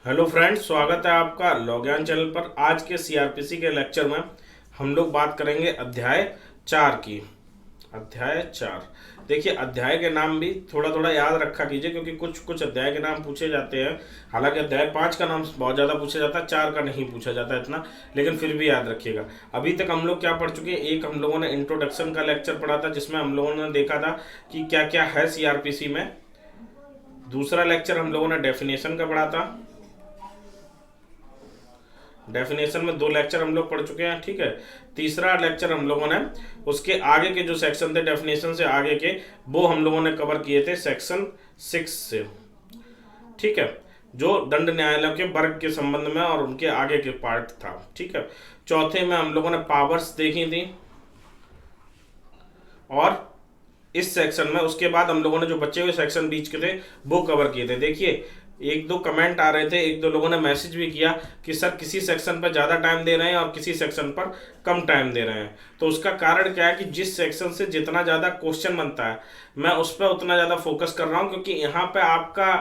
Hello friends, स्वागत है आपका लॉग्यान चैनल पर। आज के सीआरपीसी के लेक्चर में हम लोग बात करेंगे अध्याय 4 की। अध्याय 4। देखिए, अध्याय के नाम भी थोड़ा थोड़ा याद रखा कीजिए, क्योंकि कुछ कुछ अध्याय के नाम पूछे जाते हैं। हालांकि अध्याय 5 का नाम बहुत ज़्यादा पूछा जाता है, 4 का नहीं पूछा जाता है इतना, लेकिन फिर भी याद रखिएगा। अभी तक हम लोग क्या पढ़ चुके हैं? एक हम लोगों ने इंट्रोडक्शन का लेक्चर पढ़ा था, जिसमें हम लोगों ने देखा था कि क्या क्या है सीआरपीसी में। दूसरा लेक्चर हम लोगों ने डेफिनेशन का पढ़ा था। डेफिनेशन में 2 लेक्चर हम लोग पढ़ चुके हैं, ठीक है। तीसरा लेक्चर हम लोगों ने उसके आगे के जो सेक्शन थे डेफिनेशन से आगे के, वो हम लोगों ने कवर किए थे सेक्शन 6 से, ठीक है, जो दंड न्यायालयों के वर्ग के संबंध में और उनके आगे के पार्ट था, ठीक है। चौथे में हम लोगों ने पावर्स देखी थी, और इस सेक्शन में उसके बाद हम लोगों ने जो बचे हुए सेक्शन बीच के थे वो कवर किए थे। देखिए, एक दो कमेंट आ रहे थे, एक दो लोगों ने मैसेज भी किया कि सर किसी सेक्शन पर ज़्यादा टाइम दे रहे हैं और किसी सेक्शन पर कम टाइम दे रहे हैं। तो उसका कारण क्या है कि जिस सेक्शन से जितना ज़्यादा क्वेश्चन बनता है, मैं उस पर उतना ज़्यादा फोकस कर रहा हूँ, क्योंकि यहाँ पे आपका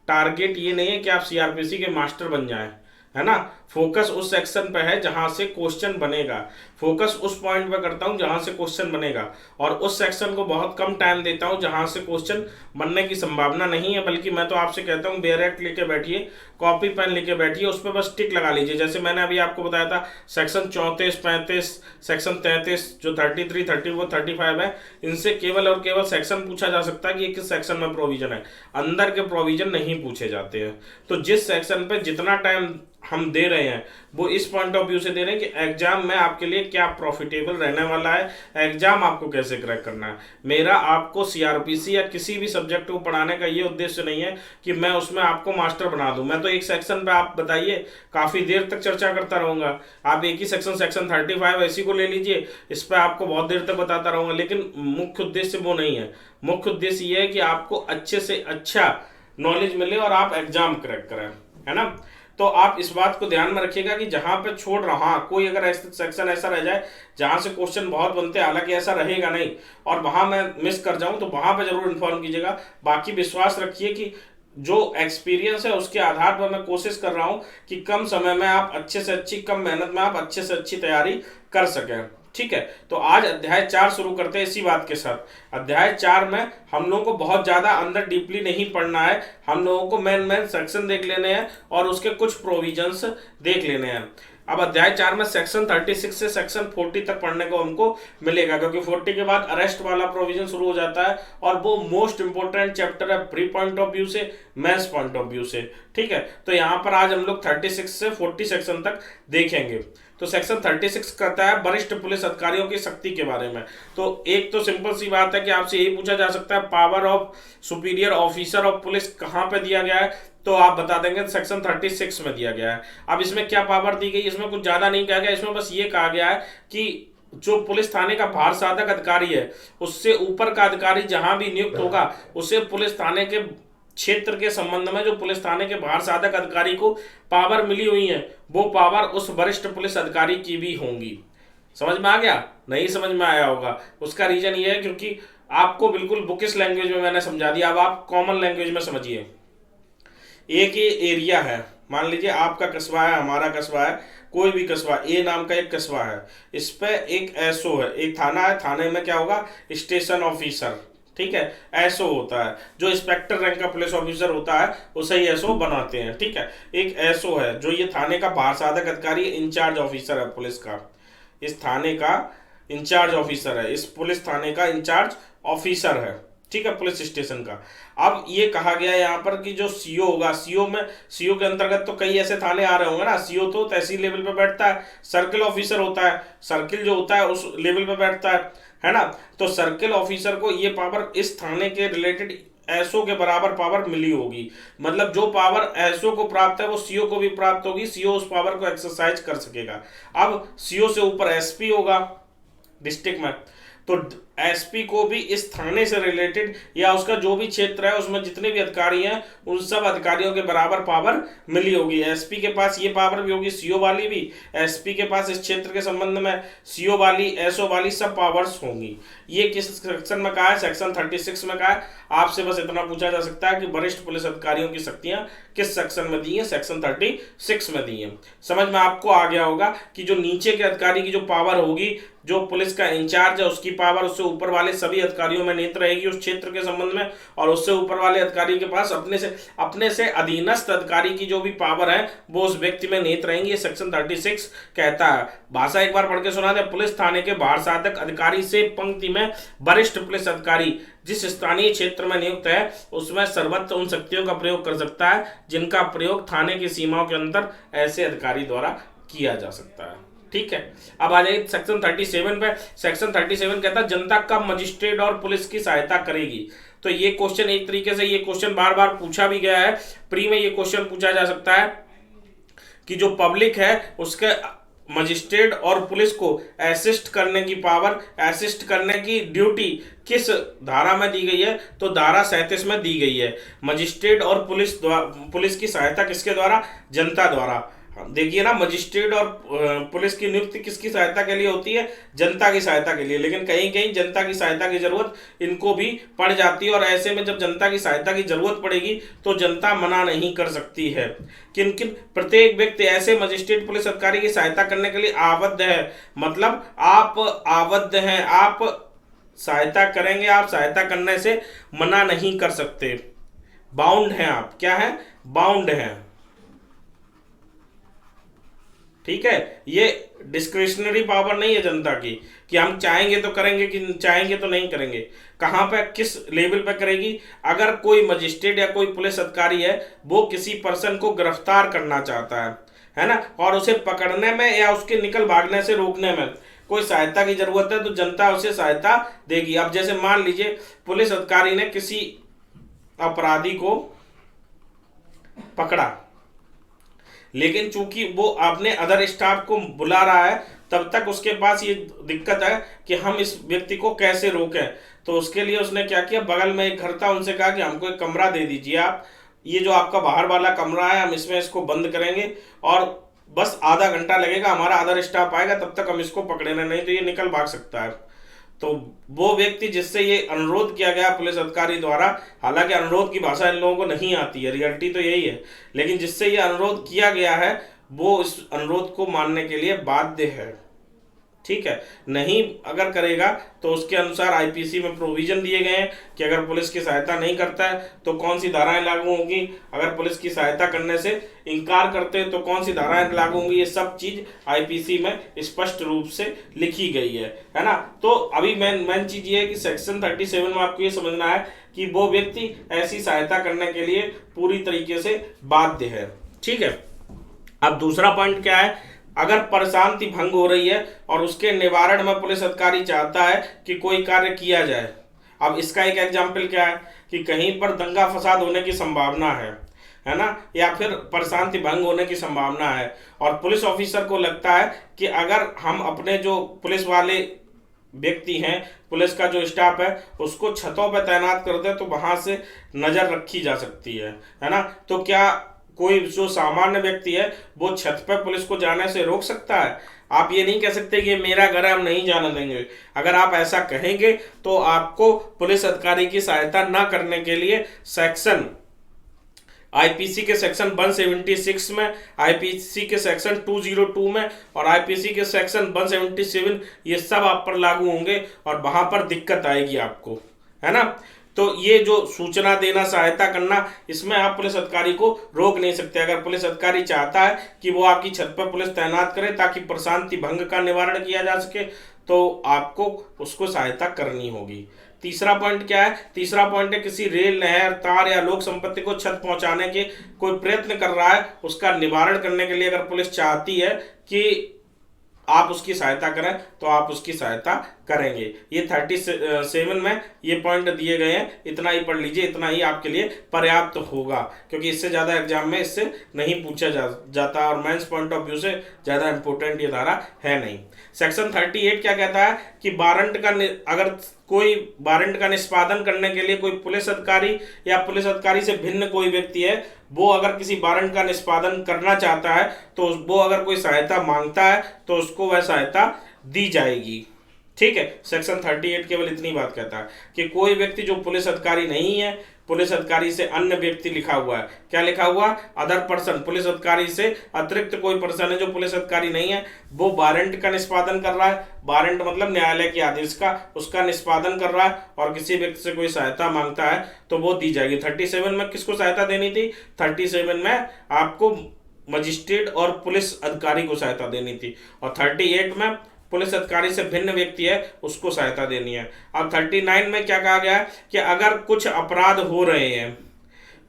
टारगेट ये नहीं है कि आप सीआरपीसी के मास्टर बन जाएं, है ना। फोकस उस सेक्शन पे है जहां से क्वेश्चन बनेगा। फोकस उस पॉइंट पे करता हूं जहां से क्वेश्चन बनेगा, और उस सेक्शन को बहुत कम टाइम देता हूं जहां से क्वेश्चन बनने की संभावना नहीं है। बल्कि मैं तो आपसे कहता हूं डायरेक्ट लेके बैठिए, कॉपी पेन लेके बैठिए, उस पर बस टिक लगा लीजिए। जैसे मैंने अभी आपको बताया था, सेक्शन 34, 35, सेक्शन 33, जो 33, 34, 35 है, इनसे केवल और केवल सेक्शन पूछा जा सकता है कि ये किस सेक्शन में प्रोविजन है। अंदर के प्रोविजन नहीं पूछे जाते हैं। तो जिस सेक्शन पे जितना टाइम हम दे रहे हैं, वो इस पॉइंट ऑफ व्यू से दे रहे हैं कि एग्जाम में आपके लिए क्या प्रॉफिटेबल रहने वाला है, एग्जाम आपको कैसे क्रैक करना है। मेरा आपको सीआरपीसी या किसी भी सब्जेक्ट को पढ़ाने का ये उद्देश्य नहीं है कि मैं उसमें आपको मास्टर बना दूं। मैं तो एक सेक्शन पे, आप बताइए, काफी देर तक चर्चा करता रहूंगा। आप एक ही सेक्शन, सेक्शन 35 इसी को ले लीजिए, इस पर आपको बहुत देर तक बताता रहूंगा, लेकिन मुख्य उद्देश्य वो नहीं है। मुख्य उद्देश्य ये है कि आपको अच्छे से अच्छा नॉलेज मिले और आप एग्जाम क्रैक करें, है ना। तो आप इस बात को ध्यान में रखिएगा कि जहां पे छोड़ रहा, हाँ, कोई अगर सेक्शन ऐसा रह जाए जहां से क्वेश्चन बहुत बनते हैं, हालांकि ऐसा रहेगा नहीं, और वहां मैं मिस कर जाऊं, तो वहां पे जरूर इन्फॉर्म कीजिएगा। बाकी विश्वास रखिए कि जो एक्सपीरियंस है उसके आधार पर मैं कोशिश कर रहा हूं कि कम समय में आप अच्छे से अच्छी, कम मेहनत में आप अच्छे से अच्छी तैयारी कर सकें, ठीक है। तो आज अध्याय 4 शुरू करते हैं इसी बात के साथ। अध्याय 4 में हम लोगों को बहुत ज्यादा अंदर डीपली नहीं पढ़ना है, हम लोगों को मेन मेन सेक्शन देख लेने हैं और उसके कुछ प्रोविजंस देख लेने हैं। अब अध्याय 4 में सेक्शन 36 से सेक्शन 40 तक पढ़ने को हमको मिलेगा, क्योंकि 40 के बाद अरेस्ट वाला प्रोविजन शुरू हो जाता है, और वो मोस्ट इंपोर्टेंट चैप्टर है प्री पॉइंट ऑफ व्यू से, मेंस पॉइंट ऑफ व्यू से, ठीक है। तो यहाँ पर आज हम लोग 36 से 40 सेक्शन तक देखेंगे। तो सेक्शन 36 कहता है वरिष्ठ पुलिस अधिकारियों की शक्ति के बारे में। तो एक तो सिंपल सी बात है कि आपसे यही पूछा जा सकता है, power of superior officer of police कहां पे दिया गया है, तो आप बता देंगे सेक्शन 36 में दिया गया है। अब इसमें क्या पावर दी गई, इसमें कुछ ज्यादा नहीं कहा गया, इसमें बस ये कहा गया है कि जो पुलिस थाने का भार साधक अधिकारी है, उससे ऊपर का अधिकारी जहां भी नियुक्त होगा, उसे पुलिस थाने के क्षेत्र के संबंध में जो पुलिस थाने के भार साधक अधिकारी को पावर मिली हुई है, वो पावर उस वरिष्ठ पुलिस अधिकारी की भी होंगी। समझ में आ गया? नहीं समझ में आया होगा, उसका रीजन ये है क्योंकि आपको बिल्कुल बुकिश लैंग्वेज में मैंने समझा दिया। अब आप कॉमन लैंग्वेज में समझिए। एक ये एरिया है, मान लीजिए आपका कस्बा है, हमारा कस्बा है, कोई भी कस्बा, ए नाम का एक कस्बा है, इस पे एक एसओ है, एक थाना है, थाने में क्या होगा, स्टेशन ऑफिसर, ठीक है। एसओ होता है, जो इंस्पेक्टर रैंक का पुलिस ऑफिसर होता है उसे ही एसओ बनाते हैं, ठीक है। एक एसओ है जो ये थाने का भार साधक अधिकारी, इंचार्ज ऑफिसर है पुलिस का, इस थाने का इंचार्ज ऑफिसर है, इस पुलिस थाने का इंचार्ज ऑफिसर है, ठीक है, पुलिस स्टेशन का। अब ये कहा गया है यहाँ पर कि जो सीओ होगा, सीओ में, सीओ के अंतर्गत तो कई ऐसे थाने आ रहे होंगे ना। सीओ तो तहसील लेवल पे बैठता है, सर्किल ऑफिसर होता है, सर्किल जो होता है उस लेवल पे बैठता है ना। तो सर्किल ऑफिसर को ये पावर इस थाने के रिलेटेड एसओ के बराबर पावर मिली होगी। मतलब जो पावर एसओ को प्राप्त है वो सीओ को भी प्राप्त होगी, सीओ उस पावर को एक्सरसाइज कर सकेगा। अब सीओ से ऊपर एसपी होगा डिस्ट्रिक्ट में, तो एसपी को भी इस थाने से रिलेटेड या उसका जो भी क्षेत्र है उसमें जितने भी अधिकारी हैं उन सब अधिकारियों के बराबर पावर मिली होगी। एसपी के पास ये पावर भी होगी, सीओ वाली भी। एसपी के पास इस क्षेत्र के संबंध में सीओ वाली, एसओ वाली सब पावर्स होंगी। ये किस सेक्शन में कहा है? सेक्शन 36 में कहा है। आपसे बस इतना पूछा जा सकता है कि वरिष्ठ पुलिस अधिकारियों की शक्तियां किस सेक्शन में दी है? सेक्शन 36 में दी है। समझ में आपको आ गया होगा कि जो नीचे के अधिकारी की जो पावर होगी, जो पुलिस का इंचार्ज है उसकी पावर उससे ऊपर वाले सभी अधिकारियों में निहित रहेगी उस क्षेत्र के संबंध में, और उससे ऊपर वाले अधिकारी के पास अपने से अधीनस्थ अधिकारी की जो भी पावर है वो उस व्यक्ति में निहित रहेंगी। ये सेक्शन 36 कहता है। भाषा एक बार पढ़ के सुना दे। पुलिस थाने के बाहर साधक अधिकारी से पंक्ति में वरिष्ठ पुलिस अधिकारी जिस स्थानीय क्षेत्र में नियुक्त है उसमें सर्वत्र उन शक्तियों का प्रयोग कर सकता है जिनका प्रयोग थाने की सीमाओं के अंदर ऐसे अधिकारी द्वारा किया जा सकता है। ठीक है, अब आ जाइए सेक्शन 37 पे। सेक्शन 37 कहता है जनता कब मजिस्ट्रेट और पुलिस की सहायता करेगी। तो ये क्वेश्चन एक तरीके से, ये क्वेश्चन बार बार पूछा भी गया है प्री में। ये क्वेश्चन पूछा जा सकता है कि जो पब्लिक है उसके मजिस्ट्रेट और पुलिस को असिस्ट करने की पावर, असिस्ट करने की ड्यूटी किस धारा में दी गई है? तो धारा 37 में दी गई है। मजिस्ट्रेट और पुलिस की सहायता किसके द्वारा? जनता द्वारा। देखिए ना, मजिस्ट्रेट और पुलिस की नियुक्ति किसकी सहायता के लिए होती है? जनता की सहायता के लिए। लेकिन कहीं कहीं जनता की सहायता की जरूरत इनको भी पड़ जाती है, और ऐसे में जब जनता की सहायता की जरूरत पड़ेगी तो जनता मना नहीं कर सकती है। किन किन? प्रत्येक व्यक्ति ऐसे मजिस्ट्रेट पुलिस अधिकारी की सहायता करने के लिए आबद्ध है। मतलब आप आबद्ध हैं, आप सहायता करेंगे, आप सहायता करने से मना नहीं कर सकते। बाउंड हैं आप। क्या है? बाउंड हैं। ठीक है, ये डिस्क्रिशनरी पावर नहीं है जनता की कि हम चाहेंगे तो करेंगे कि चाहेंगे तो नहीं करेंगे। कहाँ पे, किस लेवल पे करेगी? अगर कोई मजिस्ट्रेट या कोई पुलिस अधिकारी है वो किसी पर्सन को गिरफ्तार करना चाहता है ना, और उसे पकड़ने में या उसके निकल भागने से रोकने में कोई सहायता की जरूरत है तो जनता उसे सहायता देगी। अब जैसे मान लीजिए पुलिस अधिकारी ने किसी अपराधी को पकड़ा, लेकिन चूंकि वो अपने अदर स्टाफ को बुला रहा है तब तक उसके पास ये दिक्कत है कि हम इस व्यक्ति को कैसे रोकें। तो उसके लिए उसने क्या किया, बगल में एक घर था, उनसे कहा कि हमको एक कमरा दे दीजिए आप, ये जो आपका बाहर वाला कमरा है हम इसमें इसको बंद करेंगे और बस आधा घंटा लगेगा, हमारा अदर स्टाफ आएगा, तब तक हम इसको पकड़ेंगे, नहीं तो ये निकल भाग सकता है। तो वो व्यक्ति जिससे ये अनुरोध किया गया पुलिस अधिकारी द्वारा, हालांकि अनुरोध की भाषा इन लोगों को नहीं आती है, रियलिटी तो यही है, लेकिन जिससे ये अनुरोध किया गया है वो इस अनुरोध को मानने के लिए बाध्य है। ठीक है, नहीं अगर करेगा तो उसके अनुसार आईपीसी में प्रोविजन दिए गए हैं कि अगर पुलिस की सहायता नहीं करता है तो कौन सी धाराएं लागू होंगी, अगर पुलिस की सहायता करने से इनकार करते हैं तो कौन सी धाराएं लागू होंगी। ये सब चीज आईपीसी में स्पष्ट रूप से लिखी गई है ना। तो अभी मेन चीज ये है कि सेक्शन 37 में आपको ये समझना है कि वो व्यक्ति ऐसी सहायता करने के लिए पूरी तरीके से बाध्य है। ठीक है, अब दूसरा पॉइंट क्या है, अगर परशांति भंग हो रही है और उसके निवारण में पुलिस अधिकारी चाहता है कि कोई कार्य किया जाए। अब इसका एक एग्जाम्पल क्या है कि कहीं पर दंगा फसाद होने की संभावना है ना, या फिर परशांति भंग होने की संभावना है, और पुलिस ऑफिसर को लगता है कि अगर हम अपने जो पुलिस वाले व्यक्ति हैं, पुलिस का जो स्टाफ है उसको छतों पर तैनात कर दे तो वहां से नजर रखी जा सकती है ना। तो क्या कोई जो सामान्य व्यक्ति है वो छत पर पुलिस को जाने से रोक सकता है? आप ये नहीं कह सकते कि मेरा घर है हम नहीं जाने देंगे। अगर आप ऐसा कहेंगे तो आपको पुलिस अधिकारी की सहायता न करने के लिए सेक्शन आईपीसी के सेक्शन 176 में, आईपीसी के सेक्शन 202 में और आईपीसी के सेक्शन 177 ये सब आप पर लागू होंगे और वहां पर दिक्कत आएगी आपको, है ना। तो ये जो सूचना देना, सहायता करना, इसमें आप पुलिस अधिकारी को रोक नहीं सकते। अगर पुलिस अधिकारी चाहता है कि वो आपकी छत पर पुलिस तैनात करे ताकि प्रशांति भंग का निवारण किया जा सके तो आपको उसको सहायता करनी होगी। तीसरा पॉइंट क्या है? तीसरा पॉइंट है किसी रेल, नहर, तार या लोक संपत्ति को क्षत पहुंचाने के कोई प्रयत्न कर रहा है, उसका निवारण करने के लिए अगर पुलिस चाहती है कि आप उसकी सहायता करें तो आप उसकी सहायता करेंगे। ये 37 में ये पॉइंट दिए गए हैं, इतना ही पढ़ लीजिए, इतना ही आपके लिए पर्याप्त होगा, क्योंकि इससे ज़्यादा एग्जाम में इससे नहीं पूछा जाता और मेंस पॉइंट ऑफ व्यू से ज़्यादा इंपॉर्टेंट ये धारा है नहीं। सेक्शन 38 क्या कहता है कि वारंट का अगर कोई वारंट का निष्पादन करने के लिए कोई पुलिस अधिकारी या पुलिस अधिकारी से भिन्न कोई व्यक्ति है, वो अगर किसी वारंट का निष्पादन करना चाहता है तो वो अगर कोई सहायता मांगता है तो उसको वह सहायता दी जाएगी। ठीक है, सेक्शन 38 केवल इतनी बात कहता है कि कोई व्यक्ति जो पुलिस अधिकारी नहीं है, पुलिस अधिकारी से अन्य व्यक्ति लिखा हुआ है, क्या लिखा हुआ, अदर पर्सन, पुलिस अधिकारी से अतिरिक्त कोई पर्सन है जो पुलिस अधिकारी नहीं है, वो वारंट का निष्पादन कर रहा है, वारंट मतलब न्यायालय के आदेश का, उसका निष्पादन कर रहा है और किसी व्यक्ति से कोई सहायता मांगता है तो वो दी जाएगी। 37 में किसको सहायता देनी थी, 37 में आपको मजिस्ट्रेट और पुलिस अधिकारी को सहायता देनी थी, और 38 में पुलिस अधिकारी से भिन्न व्यक्ति है उसको सहायता देनी है। अब 39 में क्या कहा गया है कि अगर कुछ अपराध हो रहे हैं,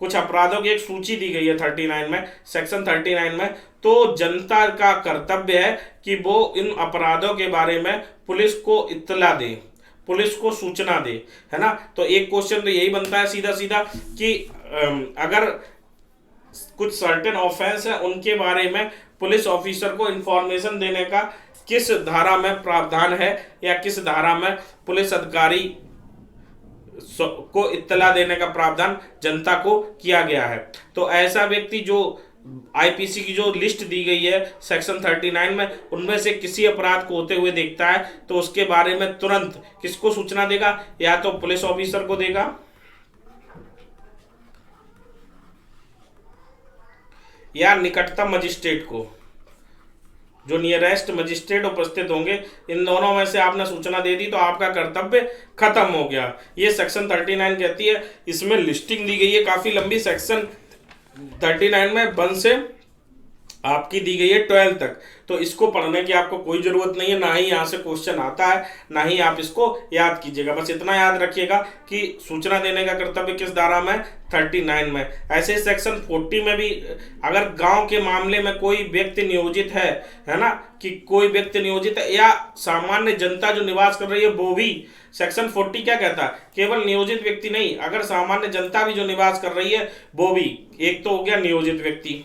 कुछ अपराधों की एक सूची दी गई है 39 में, सेक्शन 39 में, तो जनता का कर्तव्य है कि वो इन अपराधों के बारे में पुलिस को इत्तला दे, पुलिस को सूचना दे, है ना। तो एक क्वेश्चन तो यही बनता है सीधा सीधा कि अगर कुछ सर्टेन ऑफेंस है उनके बारे में पुलिस ऑफिसर को इंफॉर्मेशन देने का किस धारा में प्रावधान है, या किस धारा में पुलिस अधिकारी को इत्तला देने का प्रावधान जनता को किया गया है। तो ऐसा व्यक्ति जो आईपीसी की जो लिस्ट दी गई है सेक्शन 39 में, उनमें से किसी अपराध को होते हुए देखता है तो उसके बारे में तुरंत किसको सूचना देगा, या तो पुलिस ऑफिसर को देगा या निकटतम मजिस्ट्रेट को, जो नियरेस्ट मजिस्ट्रेट उपस्थित होंगे, इन दोनों में से आपने सूचना दे दी तो आपका कर्तव्य खत्म हो गया। ये सेक्शन 39 कहती है। इसमें लिस्टिंग दी गई है काफी लंबी, सेक्शन 39 में 1 से आपकी दी गई है 12 तक, तो इसको पढ़ने की आपको कोई जरूरत नहीं है, ना ही यहाँ से क्वेश्चन आता है, ना ही आप इसको याद कीजिएगा। बस इतना याद रखिएगा कि सूचना देने का कर्तव्य किस धारा में, 39 में। ऐसे सेक्शन 40 में भी अगर गांव के मामले में कोई व्यक्ति नियोजित है ना, कि कोई व्यक्ति नियोजित है या सामान्य जनता जो निवास कर रही है वो भी, सेक्शन 40 क्या कहता है, केवल नियोजित व्यक्ति नहीं, अगर सामान्य जनता भी जो निवास कर रही है वो भी, एक तो हो गया नियोजित व्यक्ति,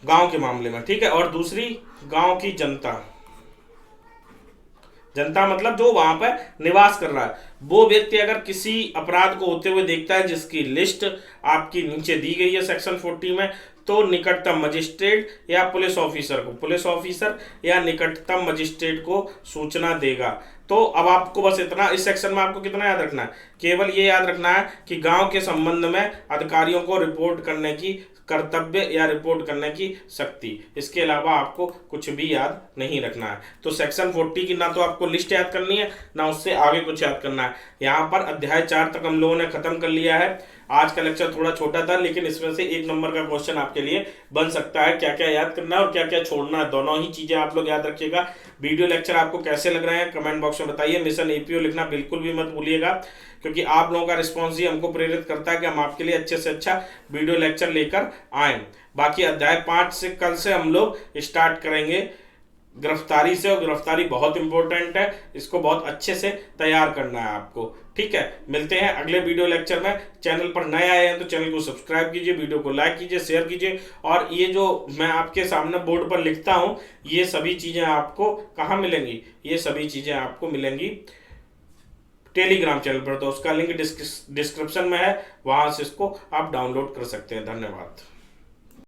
गांव के मामले में, ठीक है, और दूसरी गांव की जनता, जनता मतलब जो वहां पर निवास कर रहा है, वो व्यक्ति अगर किसी अपराध को होते हुए देखता है जिसकी लिस्ट आपकी नीचे दी गई है सेक्शन 40 में, तो निकटतम मजिस्ट्रेट या पुलिस ऑफिसर को, पुलिस ऑफिसर या निकटतम मजिस्ट्रेट को सूचना देगा। तो अब आपको बस इतना, इस सेक्शन में आपको कितना याद रखना है, केवल ये याद रखना है कि गांव के संबंध में अधिकारियों को रिपोर्ट करने की कर्तव्य या रिपोर्ट करने की शक्ति, इसके अलावा आपको कुछ भी याद नहीं रखना है। तो सेक्शन 40 की ना तो आपको लिस्ट याद करनी है, ना उससे आगे कुछ याद करना है। यहाँ पर अध्याय 4 तक हम लोगों ने खत्म कर लिया है। आज का लेक्चर थोड़ा छोटा था, लेकिन इसमें से 1 नंबर का क्वेश्चन आपके लिए बन सकता है। क्या क्या याद करना है और क्या क्या छोड़ना है, दोनों ही चीजें आप लोग याद रखिएगा। वीडियो लेक्चर आपको कैसे लग रहे हैं कमेंट बॉक्स में बताइए। मिशन एपीओ लिखना बिल्कुल भी मत भूलिएगा, क्योंकि आप लोगों का रिस्पॉन्स ही हमको प्रेरित करता है कि हम आपके लिए अच्छे से अच्छा वीडियो लेक्चर लेकर आए। बाकी अध्याय 5 से कल से हम लोग स्टार्ट करेंगे गिरफ्तारी से, और गिरफ्तारी बहुत इंपॉर्टेंट है, इसको बहुत अच्छे से तैयार करना है आपको। ठीक है, मिलते हैं अगले वीडियो लेक्चर में। चैनल पर नए आए हैं तो चैनल को सब्सक्राइब कीजिए, वीडियो को लाइक कीजिए, शेयर कीजिए, और ये जो मैं आपके सामने बोर्ड पर लिखता हूँ ये सभी चीज़ें आपको कहाँ मिलेंगी, ये सभी चीज़ें आपको मिलेंगी टेलीग्राम चैनल पर, तो उसका लिंक डिस्क्रिप्शन में है, वहाँ से इसको आप डाउनलोड कर सकते हैं। धन्यवाद।